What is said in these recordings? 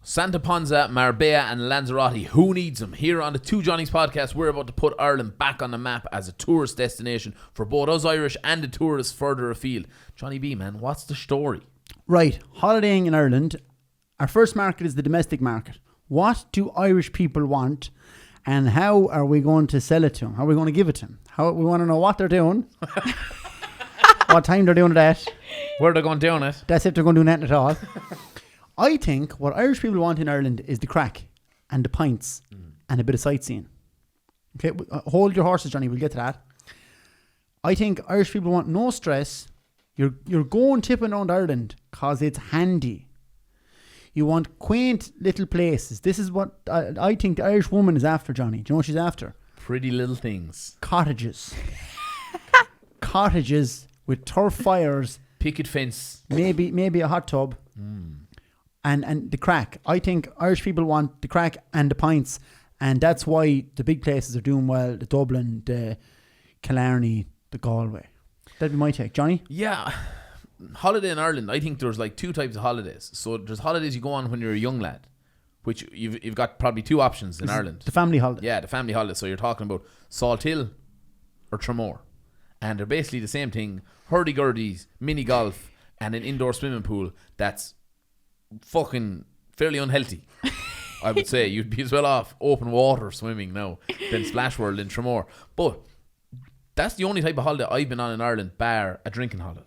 Santa Ponza, Marbella and Lanzarote, who needs them? Here on the Two Johnnies podcast, we're about to put Ireland back on the map as a tourist destination for both us Irish and the tourists further afield. Johnny B, man, what's the story? Right, holidaying in Ireland. Our first market is the domestic market. What do Irish people want and how are we going to sell it to them? How are we going to give it to them? We want to know what they're doing, what time they're doing it at. Where they're going down it. That's if they're going to do nothing at all. I think what Irish people want in Ireland is the crack and the pints and a bit of sightseeing. Okay, hold your horses, Johnny. We'll get to that. I think Irish people want no stress. You're going tipping around Ireland because it's handy. You want quaint little places. This is what I think the Irish woman is after, Johnny. Do you know what she's after? Pretty little things. Cottages. Cottages with turf fires. Picket fence. Maybe a hot tub. And the crack. I think Irish people want the crack and the pints. And that's why the big places are doing well. The Dublin, the Killarney, the Galway. That'd be my take. Johnny? Yeah. Holiday in Ireland, I think there's like two types of holidays. So there's holidays you go on when you're a young lad, which you've got probably two options in Ireland. The family holiday. Yeah, the family holiday. So you're talking about Salt Hill or Tremor. And they're basically the same thing. Hurdy-gurdies, mini golf, and an indoor swimming pool that's fucking fairly unhealthy. I would say you'd be as well off open water swimming now than Splash World in Tremor. But that's the only type of holiday I've been on in Ireland, bar a drinking holiday.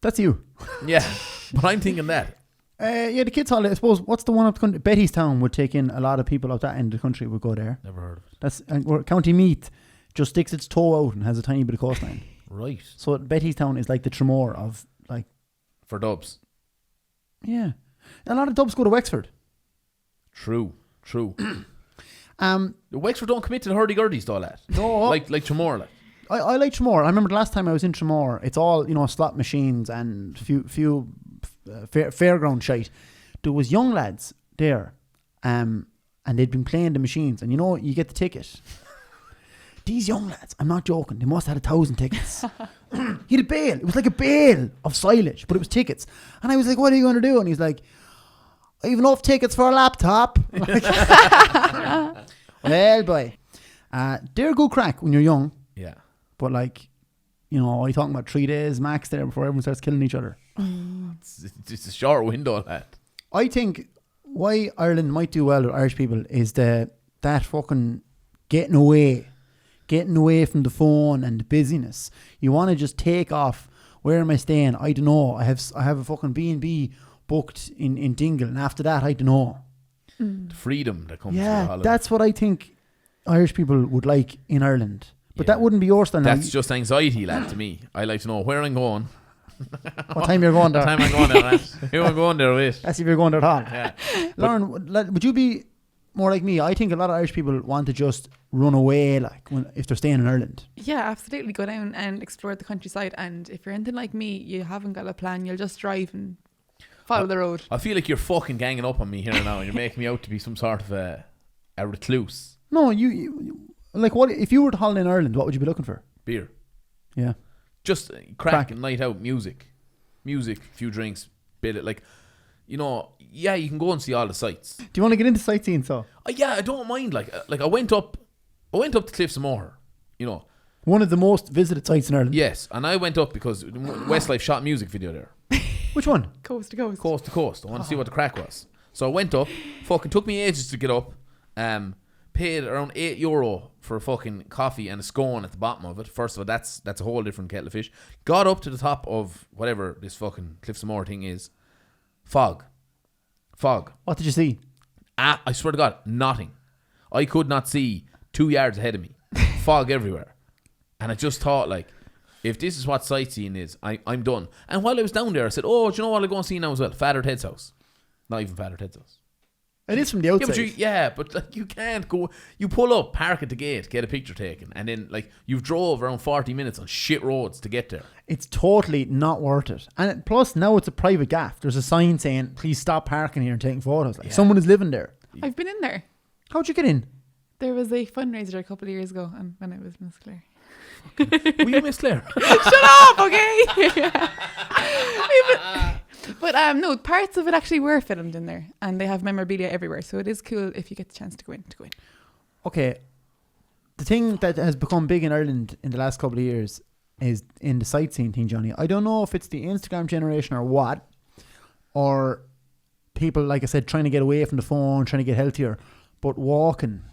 That's you. Yeah, but I'm thinking that. Yeah, the kids' holiday. I suppose. What's the one up the country? Bettystown would take in a lot of people out that end of the country. Would go there. Never heard of it. That's County Meath. Just sticks its toe out and has a tiny bit of coastline. Right. So Bettystown is like the Tremor of like for dubs. Yeah, a lot of dubs go to Wexford. True. The Wexford don't commit to the hurdy-gurdies though, lad. No, like Tremor, lad. I like Tremor. I remember the last time I was in Tremor, it's all, slot machines and few fairground shite. There was young lads there, and they'd been playing the machines, and you get the ticket. These young lads, I'm not joking, they must have had 1,000 tickets. He had a bale. It was like a bale of silage, but it was tickets. And I was like, what are you going to do? And he's like, I have enough tickets for a laptop. Well, boy. They're good crack when you're young. Yeah. But are you talking about 3 days max there before everyone starts killing each other? It's a short window, lad. I think why Ireland might do well with Irish people is that fucking getting away from the phone and the busyness. You want to just take off. Where am I staying? I don't know. I have a fucking B&B booked in Dingle, and after that, I don't know. The freedom that comes with the holiday. That's what I think Irish people would like in Ireland. But that wouldn't be your style. That's just anxiety, lad, to me. I like to know where I'm going. What time you're going there. What time I'm going there, lad. Who I'm going there with. That's if you're going there at all. Yeah. Lauren, would you be more like me? I think a lot of Irish people want to just run away if they're staying in Ireland. Yeah, absolutely. Go down and explore the countryside. And if you're anything like me, you haven't got a plan. You'll just drive and follow the road. I feel like you're fucking ganging up on me here now, and you're making me out to be some sort of a recluse. No, you what if you were to holiday in Ireland? What would you be looking for? Beer. Yeah. Just crack and night out, music, few drinks, bit of you can go and see all the sights. Do you want to get into sightseeing? So yeah, I don't mind. I went up to Cliffs of Moher. One of the most visited sites in Ireland. Yes, and I went up because Westlife shot a music video there. Which one? Coast to coast. Coast to coast. I want to see what the crack was. So I went up. Fucking took me ages to get up. Paid around €8 for a fucking coffee and a scone at the bottom of it. First of all, that's a whole different kettle of fish. Got up to the top of whatever this fucking Cliffs of Moher thing is. Fog. What did you see? I swear to God, nothing. I could not see 2 yards ahead of me. Fog everywhere. And I just thought, if this is what sightseeing is, I'm done. And while I was down there, I said, do you know what I'll go and see now as well? Father Ted's house. Not even Father Ted's house. It is from the outside. But you can't go. You pull up, park at the gate, get a picture taken, and then you've drove around 40 minutes on shit roads to get there. It's totally not worth it. And plus, now it's a private gaff. There's a sign saying, "Please stop parking here and taking photos." Someone is living there. I've been in there. How'd you get in? There was a fundraiser a couple of years ago, and when I was Miss Clare. Were you Miss Clare? Shut up, okay? But no, parts of it actually were filmed in there, and they have memorabilia everywhere. So it is cool if you get the chance to go in. Okay, the thing that has become big in Ireland in the last couple of years is in the sightseeing thing, Johnny. I don't know if it's the Instagram generation or what, or people, like I said, trying to get away from the phone, trying to get healthier, but walking,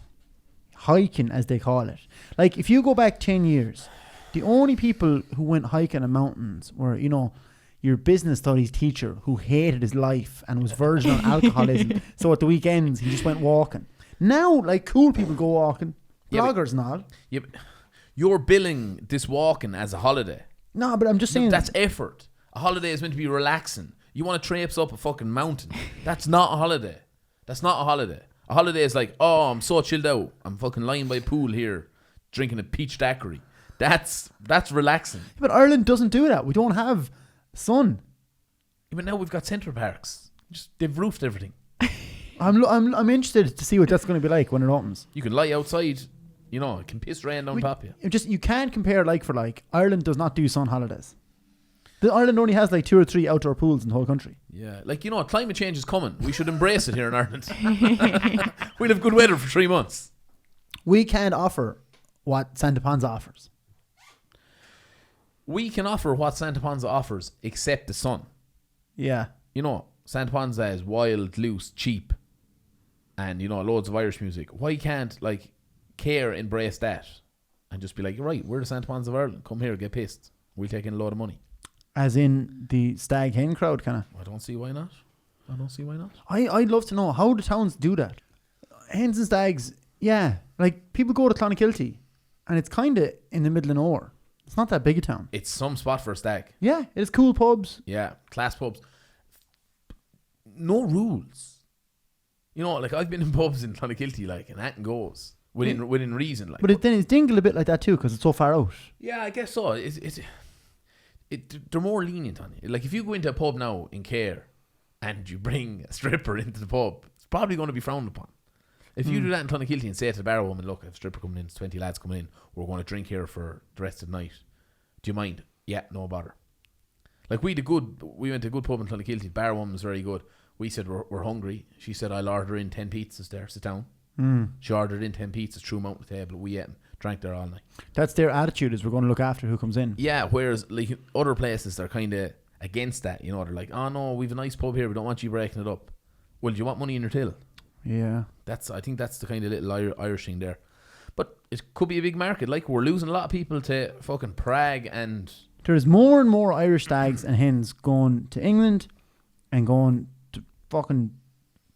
hiking as they call it. Like if you go back 10 years, the only people who went hiking in mountains were, you know, your business studies teacher who hated his life and was verging on alcoholism. So at the weekends, he just went walking. Now, like, cool people go walking, bloggers and all. Yeah, but you're billing this walking as a holiday. No, but I'm just saying. That's effort. A holiday is meant to be relaxing. You want to traipse up a fucking mountain. That's not a holiday. That's not a holiday. A holiday is like, oh, I'm so chilled out. I'm fucking lying by a pool here, drinking a peach daiquiri. That's relaxing. Yeah, but Ireland doesn't do that. We don't have sun. Yeah, but now we've got central parks. They've roofed everything. I'm interested to see what that's going to be like when it opens. You can lie outside. You know, it can piss rain down top you. You can't compare like for like. Ireland does not do sun holidays. Ireland only has like 2 or 3 outdoor pools in the whole country. Yeah, like, you know, climate change is coming. We should embrace it here in Ireland. We'll have good weather for 3 months. We can't offer what Santa Ponsa offers. We can offer what Santa Ponsa offers, except the sun. Yeah. You know, Santa Ponsa is wild, loose, cheap, and, you know, loads of Irish music. Why can't, like, Care embrace that and just be like, right, we're the Santa Ponsa of Ireland. Come here, get pissed. We'll take in a load of money. As in the stag hen crowd, kind of. I don't see why not. I'd love to know how the towns do that. Hens and stags, yeah. Like, people go to Clonakilty, and it's kind of in the middle of nowhere. It's not that big a town. It's some spot for a stag. Yeah, it's cool pubs. Yeah, class pubs. No rules. You know, like, I've been in pubs in Clonakilty, like, and that goes within reason. Like, but then it's dingled a bit like that too, because it's so far out. Yeah, I guess so. They're more lenient on it. Like, if you go into a pub now in Care and you bring a stripper into the pub, it's probably going to be frowned upon. If you do that in Clonakilty and say to the bar woman, look, I have a stripper coming in, it's 20 lads coming in, we're going to drink here for the rest of the night. Do you mind? Yeah, no bother. Like, we went to a good pub in Clonakilty, the bar woman was very good. We said, we're hungry. She said, I'll order in 10 pizzas there, sit down. She ordered in 10 pizzas, threw them out on the table, we ate them. Drank there all night. That's their attitude, is we're going to look after who comes in. Yeah, whereas like other places they're kind of against that. You know, they're like, oh no, we've a nice pub here, we don't want you breaking it up. Well, do you want money in your till? Yeah, I think that's the kind of little Irish thing there. But it could be a big market. Like, we're losing a lot of people to fucking Prague, and there's more and more Irish stags and hens going to England and going to fucking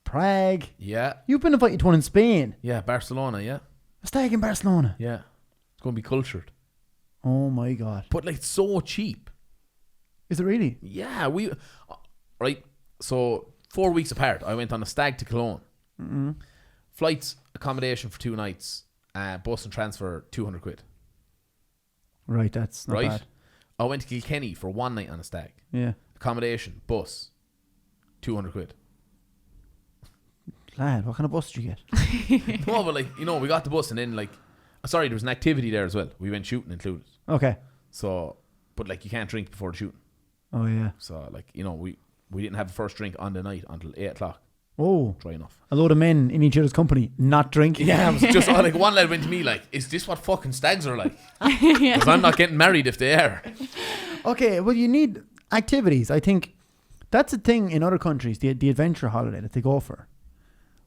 Prague. Yeah, you've been invited to one in Spain. Yeah, Barcelona. Yeah. A stag in Barcelona. Yeah. It's going to be cultured. Oh my God. But like, it's so cheap. Is it really? Yeah. Right. So 4 weeks apart, I went on a stag to Cologne. Mm-hmm. Flights, accommodation for 2 nights, bus and transfer, 200 quid. Right. That's not bad. I went to Kilkenny for 1 night on a stag. Yeah. Accommodation, bus, 200 quid. Lad, what kind of bus did you get? No, but like, you know, we got the bus and then like, sorry, there was an activity there as well. We went shooting included. Okay. So, but like, you can't drink before the shooting. Oh yeah. So like, you know, we didn't have the first drink on the night until 8 o'clock. Oh. Try enough. A load of men in each other's company not drinking. Yeah, it was just like, one lad went to me like, is this what fucking stags are like? Because I'm not getting married if they are. Okay, well, you need activities. I think that's a thing in other countries, the adventure holiday that they go for.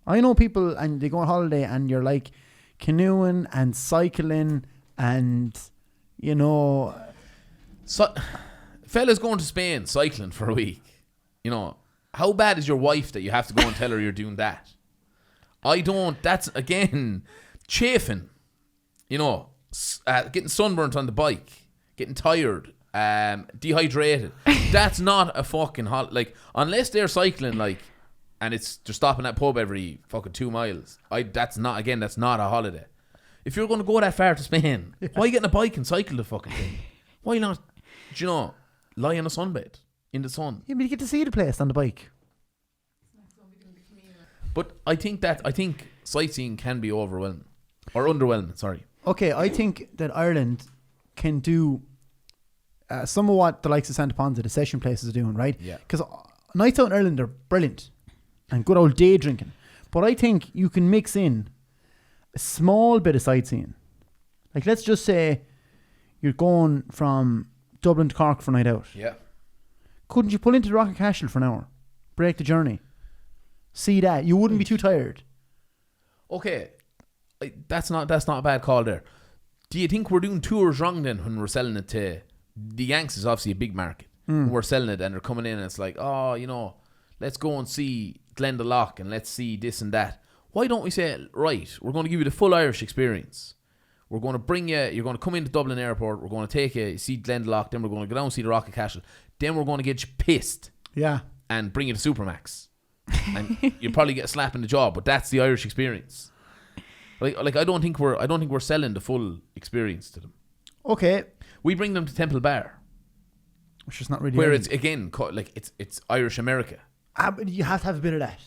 I know people, and they go on holiday and you're like canoeing and cycling and, you know. So, fellas going to Spain cycling for a week. You know, how bad is your wife that you have to go and tell her you're doing that? I don't. That's, again, chafing. You know, getting sunburnt on the bike, getting tired, dehydrated. That's not a fucking like, unless they're cycling like, and they're stopping at pub every fucking 2 miles. That's not a holiday. If you're going to go that far to Spain, why getting a bike and cycle the fucking thing? Why not, you know, lie in a sunbed in the sun? Yeah, but you get to see the place on the bike. But I think sightseeing can be overwhelming or underwhelming. Sorry. Okay, I think that Ireland can do some of what the likes of Santa Ponsa, the session places, are doing, right? Yeah. Because nights out in Ireland are brilliant and good old day drinking. But I think you can mix in a small bit of sightseeing. Like, let's just say you're going from Dublin to Cork for a night out. Yeah. Couldn't you pull into the Rock of Cashel for an hour? Break the journey. See that. You wouldn't be too tired. Okay. That's not a bad call there. Do you think we're doing tours wrong then when we're selling it to... The Yanks is obviously a big market. We're selling it and they're coming in and it's like, oh, you know, let's go and see Glendalough and let's see this and that. Why don't we say, right, we're going to give you the full Irish experience. We're going to bring you, you're going to come into Dublin Airport, we're going to take you, see Glendalough, then we're going to go down and see the Rock of Cashel, then we're going to get you pissed. Yeah. And bring you to Supermax. And you'll probably get a slap in the jaw, but that's the Irish experience. Like I don't think we're selling the full experience to them. Okay. We bring them to Temple Bar. Which is not really... Where it's, again, like it's Irish America. But you have to have a bit of that.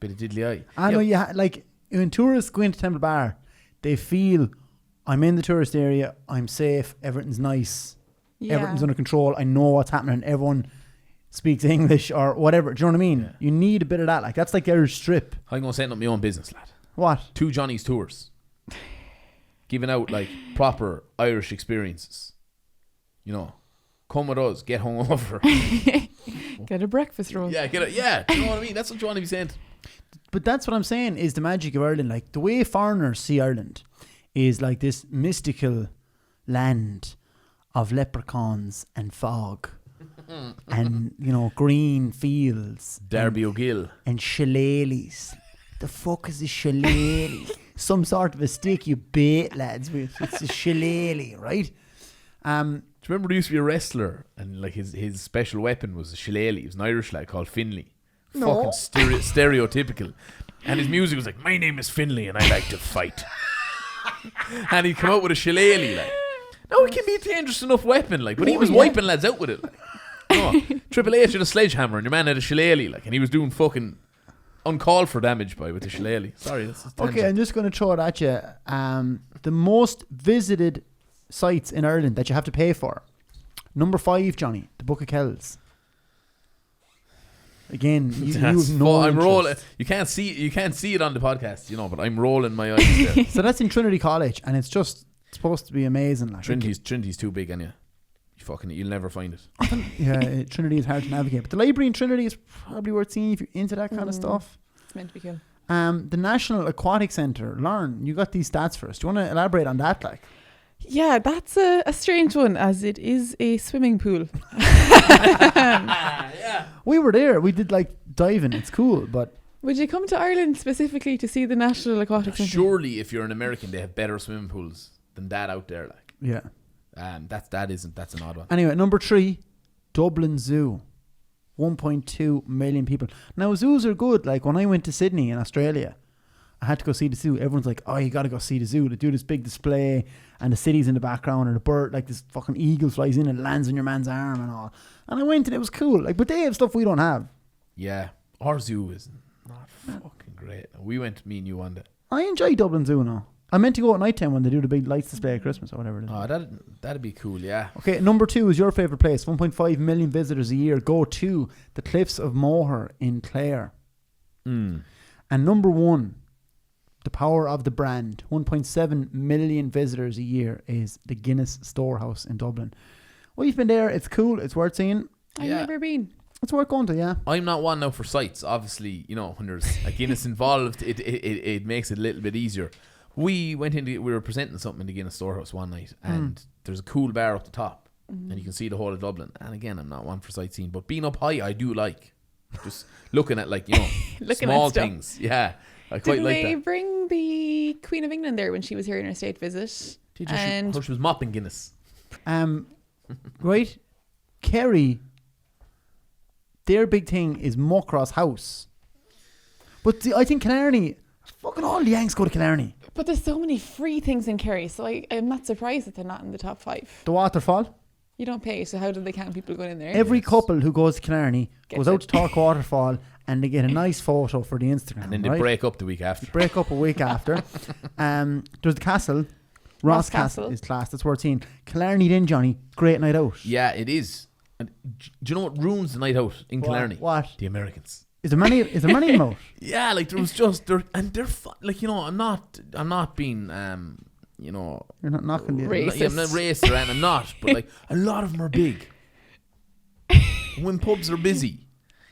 Bit of diddly eye. I know like when tourists go into Temple Bar, they feel I'm in the tourist area, I'm safe, everything's nice, everything's under control, I know what's happening, everyone speaks English or whatever. Do you know what I mean? Yeah. You need a bit of that. Like, that's like the Irish strip. I'm going to set up my own business, lad. What? 2 Johnnies tours. Giving out like proper Irish experiences. You know, come with us, get hungover. Get a breakfast roll. Yeah, do you know what I mean? That's what you want to be saying. But that's what I'm saying is the magic of Ireland. Like, the way foreigners see Ireland is like this mystical land of leprechauns and fog. And, you know, green fields. Derby O'Gill. And shillelaghs. The fuck is a shillelagh? Some sort of a stick you bait, lads, with. It's a shillelagh, right? Do you remember there used to be a wrestler and like his special weapon was a shillelagh? He was an Irish lad called Finlay. No. Fucking stereotypical. And his music was like, my name is Finlay and I like to fight. And he'd come out with a shillelagh, like. No, it can be a dangerous enough weapon, like, but he was wiping lads out with it, like. No, Triple H had a sledgehammer and your man had a shillelagh, like, and he was doing fucking uncalled for damage with the shillelagh. Sorry, that's okay. I'm just going to throw it at you. The most visited sites in Ireland that you have to pay for. Number 5, Johnny, the Book of Kells. Again, you have no I'm interest. rolling. You can't see it on the podcast, you know, but I'm rolling my eyes there. So that's in Trinity College, and it's just supposed to be amazing. Like. Trinity's too big, and you'll never find it. Yeah, Trinity is hard to navigate, but the library in Trinity is probably worth seeing if you're into that kind of stuff. It's meant to be cool. The National Aquatic Centre, Lauren, you got these stats for us. Do you want to elaborate on that, like? Yeah, that's a strange one, as it is a swimming pool. Yeah. We were there. We did like diving. It's cool, but would you come to Ireland specifically to see the National Aquatic Centre? Surely, if you're an American, they have better swimming pools than that out there, like. Yeah. That's an odd one. Anyway, number 3, Dublin Zoo. 1.2 million people. Now, zoos are good. Like, when I went to Sydney in Australia, I had to go see the zoo. Everyone's like, oh, you got to go see the zoo. They do this big display and the city's in the background and a bird, like this fucking eagle flies in and lands on your man's arm and all. And I went and it was cool. Like, but they have stuff we don't have. Yeah. Our zoo is not fucking great. We went, me and you, one day. I enjoy Dublin Zoo now. I meant to go at night time when they do the big lights display at Christmas or whatever it is. Oh, that'd be cool, yeah. Okay, number 2 is your favourite place. 1.5 million visitors a year go to the Cliffs of Moher in Clare. And number 1, the power of the brand, 1.7 million visitors a year, is the Guinness Storehouse in Dublin. We've been there. It's cool. It's worth seeing. I've never been. It's worth going to, yeah. I'm not one now for sites. Obviously, you know, when there's a Guinness involved, it makes it a little bit easier. We were presenting something in the Guinness Storehouse one night, and there's a cool bar up the top, and you can see the whole of Dublin. And again, I'm not one for sightseeing, but being up high, I do like just looking at, like, you know, small things. Yeah, I quite like that. Did they bring the Queen of England there when she was here in her state visit? Did you? And she was mopping Guinness. Right, Kerry. Their big thing is Muckross House, but I think Killarney. Fucking all the Yanks go to Killarney. But there's so many free things in Kerry, so I'm not surprised that they're not in the top 5. The waterfall. You don't pay, so how do they count people going in there? Every couple who goes to Killarney goes out to Torc waterfall and they get a nice photo for the Instagram. And then they break up the week after. Break up a week after. There's the castle. Ross Castle is class. That's worth seeing. Killarney then, Johnny. Great night out. Yeah, it is. And do you know what ruins the night out in Killarney? What? The Americans. Is there many of them out? Yeah, like there was just they're like, you know, I'm not being you know, You're not knocking the Racist. yeah, I'm not racist, and I'm not, but like a lot of them are big. When pubs are busy,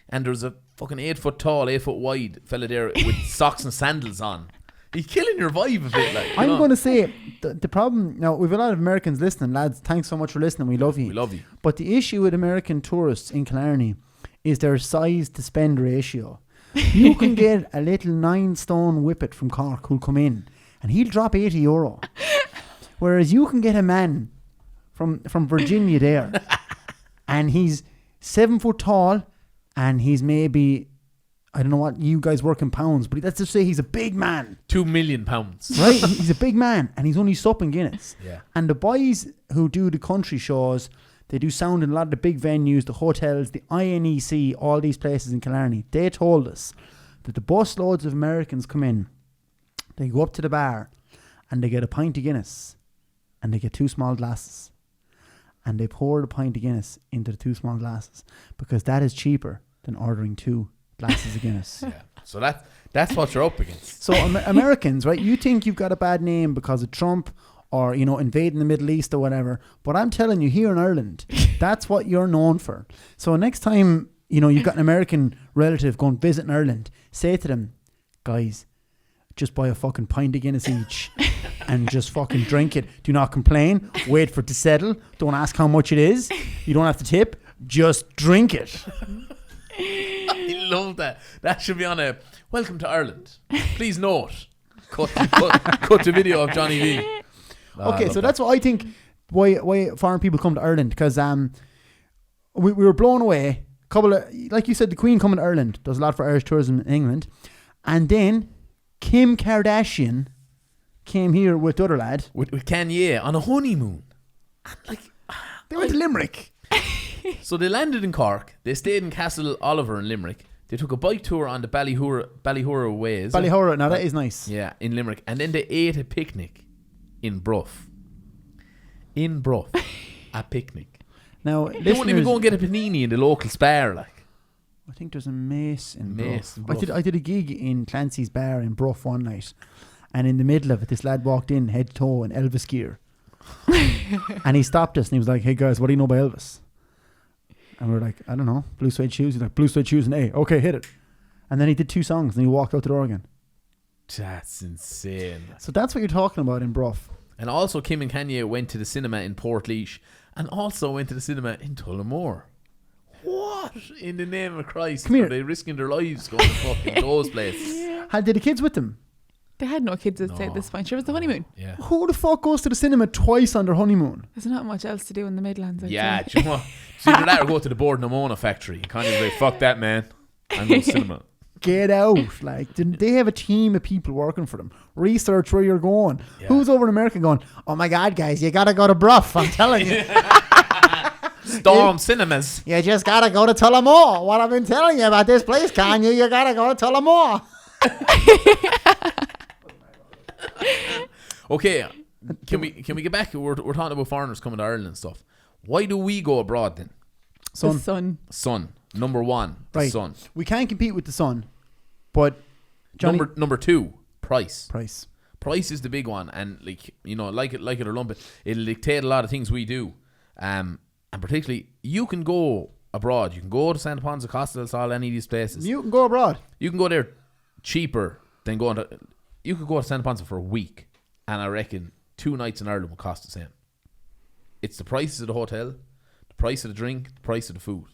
and there's a fucking 8 foot tall, 8 foot wide fella there with socks and sandals on, he's killing your vibe a bit. Like, I'm going to say the problem now. We've a lot of Americans listening, lads. Thanks so much for listening. We love you. We love you. But the issue with American tourists in Killarney is their size to spend ratio. You can get a little 9-stone whippet from Cork who'll come in and he'll drop €80, whereas you can get a man from Virginia there, and he's 7 foot tall, and he's maybe, I don't know what you guys work in pounds, but let's just say he's a big man. £2 million. Right? He's a big man, and he's only supping Guinness. Yeah. And the boys who do the country shows, they do sound in a lot of the big venues, the hotels, the INEC, all these places in Killarney. They told us that the bus loads of Americans come in, they go up to the bar, and they get a pint of Guinness, and they get 2 small glasses, and they pour the pint of Guinness into the 2 small glasses, because that is cheaper than ordering 2 glasses of Guinness. Yeah. So that's what you're up against. So Americans, right? You think you've got a bad name because of Trump or, you know, invading the Middle East or whatever. But I'm telling you, here in Ireland, that's what you're known for. So next time, you know, you've got an American relative going visit in Ireland, say to them, guys, just buy a fucking pint of Guinness each and just fucking drink it. Do not complain. Wait for it to settle. Don't ask how much it is. You don't have to tip. Just drink it. I love that. That should be on a welcome to Ireland. Please note. Cut the video of Johnny V. Okay, so that's what I think why foreign people come to Ireland, because we were blown away. Couple of, like you said, the Queen coming to Ireland does a lot for Irish tourism in England, and then Kim Kardashian came here with the other lad with Kanye on a honeymoon. And like they went to Limerick. So they landed in Cork. They stayed in Castle Oliver in Limerick. They took a bike tour on the Ballyhura Ways. Ballyhura, now that is nice. Yeah, in Limerick, and then they ate a picnic in Bruff. In Bruff, a picnic. Now, They wouldn't even go and get a panini in the local spar, like. I think there's a Mace in Mace Bruff. in Bruff. I did a gig in Clancy's bar in Bruff one night, and in the middle of it, this lad walked in head to toe in Elvis gear, and he stopped us and he was like, "Hey guys, what do you know about Elvis?" And we were like, "I don't know, blue suede shoes." He's like, "Blue suede shoes and A, okay, hit it." And then he did 2 songs and he walked out the door again. That's insane. So that's what you're talking about in Bruff. And also, Kim and Kanye went to the cinema in Portlaoise and also went to the cinema in Tullamore. What in the name of Christ? Come here. Are they risking their lives going to fucking those places? Did the kids with them? They had no kids at this point. Sure, it was the honeymoon. Yeah. Who the fuck goes to the cinema twice on their honeymoon? There's not much else to do in the Midlands. I'd Yeah, say. do you know what? It's either that or go to the Board Namona factory. Kanye was like, fuck that, man. I'm going to cinema. Get out. Like, they have a team of people working for them. Research where you're going. Yeah. Who's over in America going, oh my God, guys, you got to go to Bruff, I'm telling you. Storm Cinemas. You just got to go to Tullamore. What I've been telling you about this place, Kanye, you got to go to Tullamore. Okay, can we get back? We're talking about foreigners coming to Ireland and stuff. Why do we go abroad then? The sun. Sun. Number 1, the Right. sun. We can't compete with the sun, but Johnny... Number 2, price. Price is the big one, and like, you know, like it or lump it, it'll dictate a lot of things we do. And particularly, you can go abroad. You can go to St. Ponce, Costa del Sol, any of these places. You can go abroad. You can go there cheaper than going to. You could go to St. Ponce for a week, and I reckon 2 nights in Ireland will cost the same. It's the prices of the hotel, the price of the drink, the price of the food.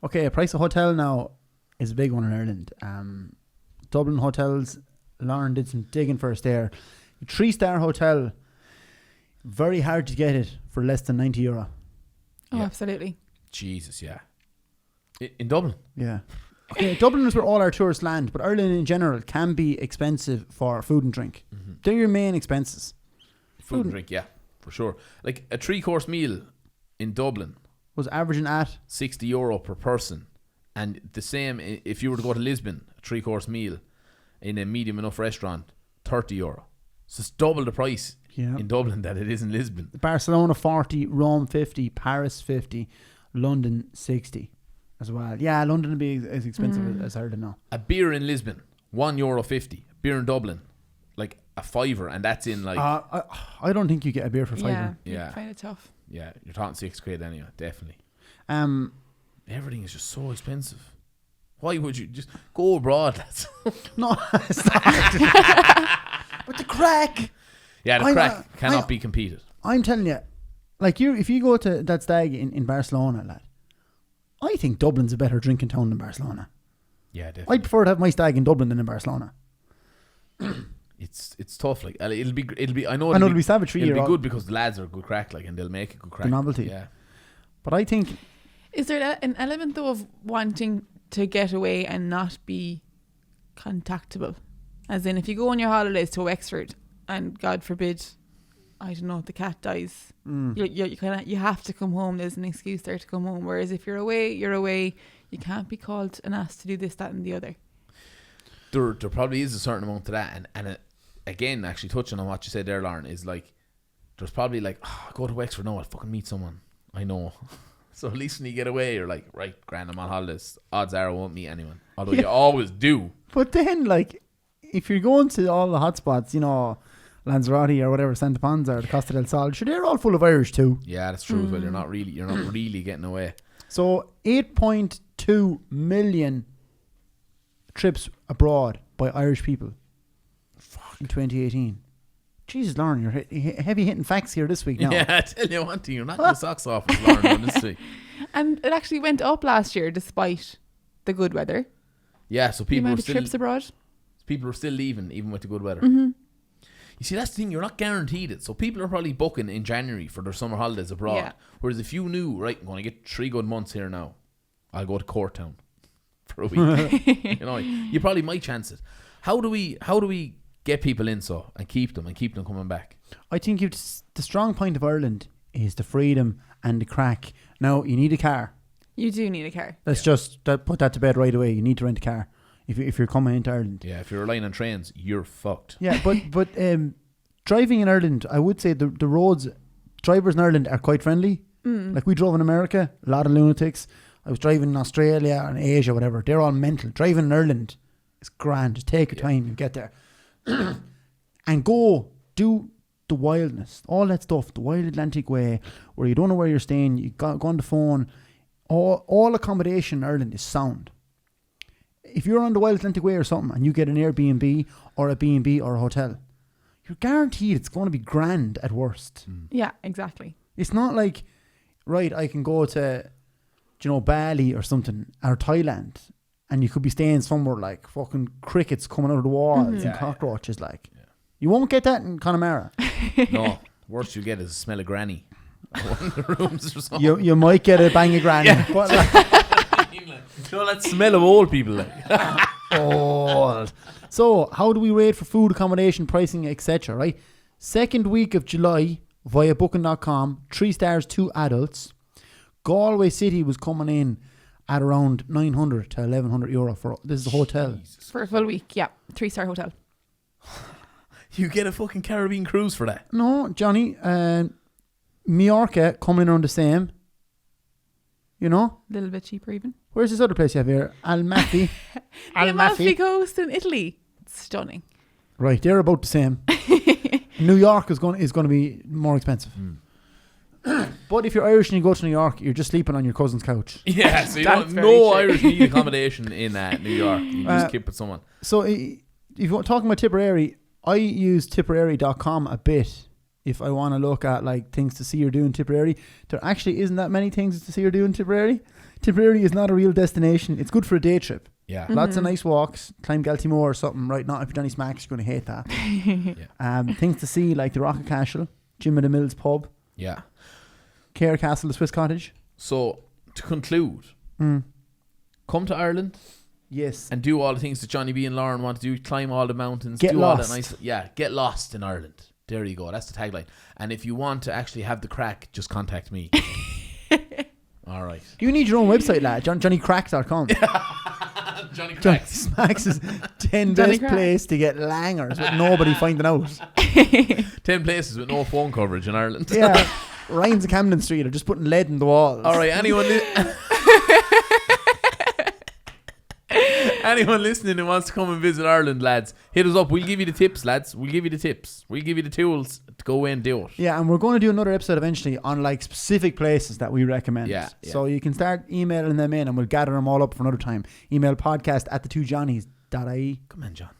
Okay, a price of hotel now is a big one in Ireland. Dublin hotels, Lauren did some digging for us there. A 3-star hotel, very hard to get it for less than €90. Oh, Yeah. absolutely. Jesus, yeah. In Dublin. Yeah. Okay, Dublin is where all our tourists land, but Ireland in general can be expensive for food and drink. Mm-hmm. They're your main expenses. Food and drink, yeah, for sure. Like a 3-course meal in Dublin, Was averaging at €60 per person. And the same if you were to go to Lisbon, a 3-course meal in a medium enough restaurant, €30. So it's double the price in Dublin that it is in Lisbon. Barcelona 40, Rome 50, Paris 50, London 60 as well. Yeah, London will be as expensive as Ireland now. A beer in Lisbon, €1.50. A beer in Dublin, like a fiver, and that's in like I don't think you get a beer for £5. Yeah, you find it tough. Yeah, you're talking £6 anyway, definitely. Everything is just so expensive. Why would you just go abroad? No, it's not. But the crack. Yeah, the crack cannot be competed. I'm telling you, like if you go to that stag in Barcelona, lad, I think Dublin's a better drinking town than Barcelona. Yeah, definitely. I'd prefer to have my stag in Dublin than in Barcelona. It's tough. Like it'll be. I know it'll be savage for you. It'll be good because the lads are a good crack, like, and they'll make a good crack. The novelty. Yeah. But I think. Is there an element though of wanting to get away and not be contactable? As in, if you go on your holidays to Wexford and God forbid, I don't know, the cat dies, you have to come home. There's an excuse there to come home. Whereas if you're away, you're away. You can't be called and asked to do this, that, and the other. There probably is a certain amount to that, and again, actually touching on what you said there, Lauren, is like there's probably like, go to Wexford, no, I'll fucking meet someone I know. So at least when you get away, you're like, right, grand, I'm on holidays. Odds are I won't meet anyone. Although you always do. But then, like, if you're going to all the hotspots, you know, Lanzarote or whatever, Santa Ponza or the Costa del Sol, sure, they're all full of Irish too. Yeah, that's true as well. You're not really getting away. So 8.2 million trips abroad by Irish people in 2018. Jesus, Lauren, you're heavy hitting facts here this week now. Yeah, I tell you one thing, you're knocking the socks off with Lauren on this week. And it actually went up last year despite the good weather. Yeah, so people were still trips abroad. People were still leaving even with the good weather. Mm-hmm. You see, that's the thing, you're not guaranteed it. So people are probably booking in January for their summer holidays abroad. Yeah. Whereas if you knew, right, I'm going to get 3 good months here now, I'll go to Courtown for a week. You know, you probably might chance it. How do we get people in and keep them coming back? I think the strong point of Ireland is the freedom and the crack. Now, you need a car. You do need a car. Let's just put that to bed right away. You need to rent a car if you're coming into Ireland. Yeah, if you're relying on trains, you're fucked. Yeah, but driving in Ireland, I would say the roads, drivers in Ireland are quite friendly. Like we drove in America, a lot of lunatics. I was driving in Australia and Asia, whatever. They're all mental. Driving in Ireland is grand. Just take your time and get there. And go do the wildness, all that stuff, the Wild Atlantic Way, where you don't know where you're staying, you go on the phone. All accommodation in Ireland is sound. If you're on the Wild Atlantic Way or something and you get an Airbnb or a B&B or a hotel, you're guaranteed it's going to be grand at worst. Yeah, exactly. It's not like, right, I can go to, Bali or something, or Thailand, and you could be staying somewhere like fucking crickets coming out of the walls and cockroaches, like. Yeah. You won't get that in Connemara. No, worst you get is a smell of granny. One of the rooms or something. You might get a bang of granny. Yeah. But that smell of old people. Like. Old. So, how do we rate for food, accommodation, pricing, etc., right? 2nd week of July via booking.com, 3 stars, 2 adults. Galway City was coming in at around 900 to 1100 euro for this is a hotel. Jesus for a full week, yeah. 3-star hotel. You get a fucking Caribbean cruise for that? No, Johnny. Majorca coming in around the same. You know? A little bit cheaper even. Where's this other place you have here? Amalfi. The Amalfi Coast in Italy. It's stunning. Right, they're about the same. New York is going to be more expensive. But if you're Irish and you go to New York, you're just sleeping on your cousin's couch. Yeah, so you don't, no Irish need accommodation in New York. You just keep with someone. So if you're talking about Tipperary, I use Tipperary.com a bit if I want to look at like things to see or do in Tipperary. There actually isn't that many things to see or do in Tipperary. Tipperary is not a real destination. It's good for a day trip. Yeah. Lots of nice walks. Climb Galtymore or something. Right, not if you're Johnny Smacks, you're going to hate that. Things to see like the Rock of Cashel, Jim of the Mills pub. Yeah. Care Castle, the Swiss Cottage. So, to conclude, come to Ireland. Yes. And do all the things that Johnny B and Lauren want to do. Climb all the mountains. Get do lost. All that nice. Get lost in Ireland. There you go. That's the tagline. And if you want to actually have the crack, just contact me. All right. You need your own website, lad. JohnnyCrack.com. Johnny Cracks. Smacks is 10 best place to get langers with nobody finding out. 10 places with no phone coverage in Ireland. Yeah. Ryan's in Camden Street are just putting lead in the walls. All right, anyone listening who wants to come and visit Ireland, lads, hit us up. We'll give you the tips, lads. We'll give you the tips. We'll give you the tools to go away and do it. Yeah, and we're going to do another episode eventually on like specific places that we recommend. Yeah. So you can start emailing them in and we'll gather them all up for another time. Email podcast@the2johnnies.ie. Come on, John.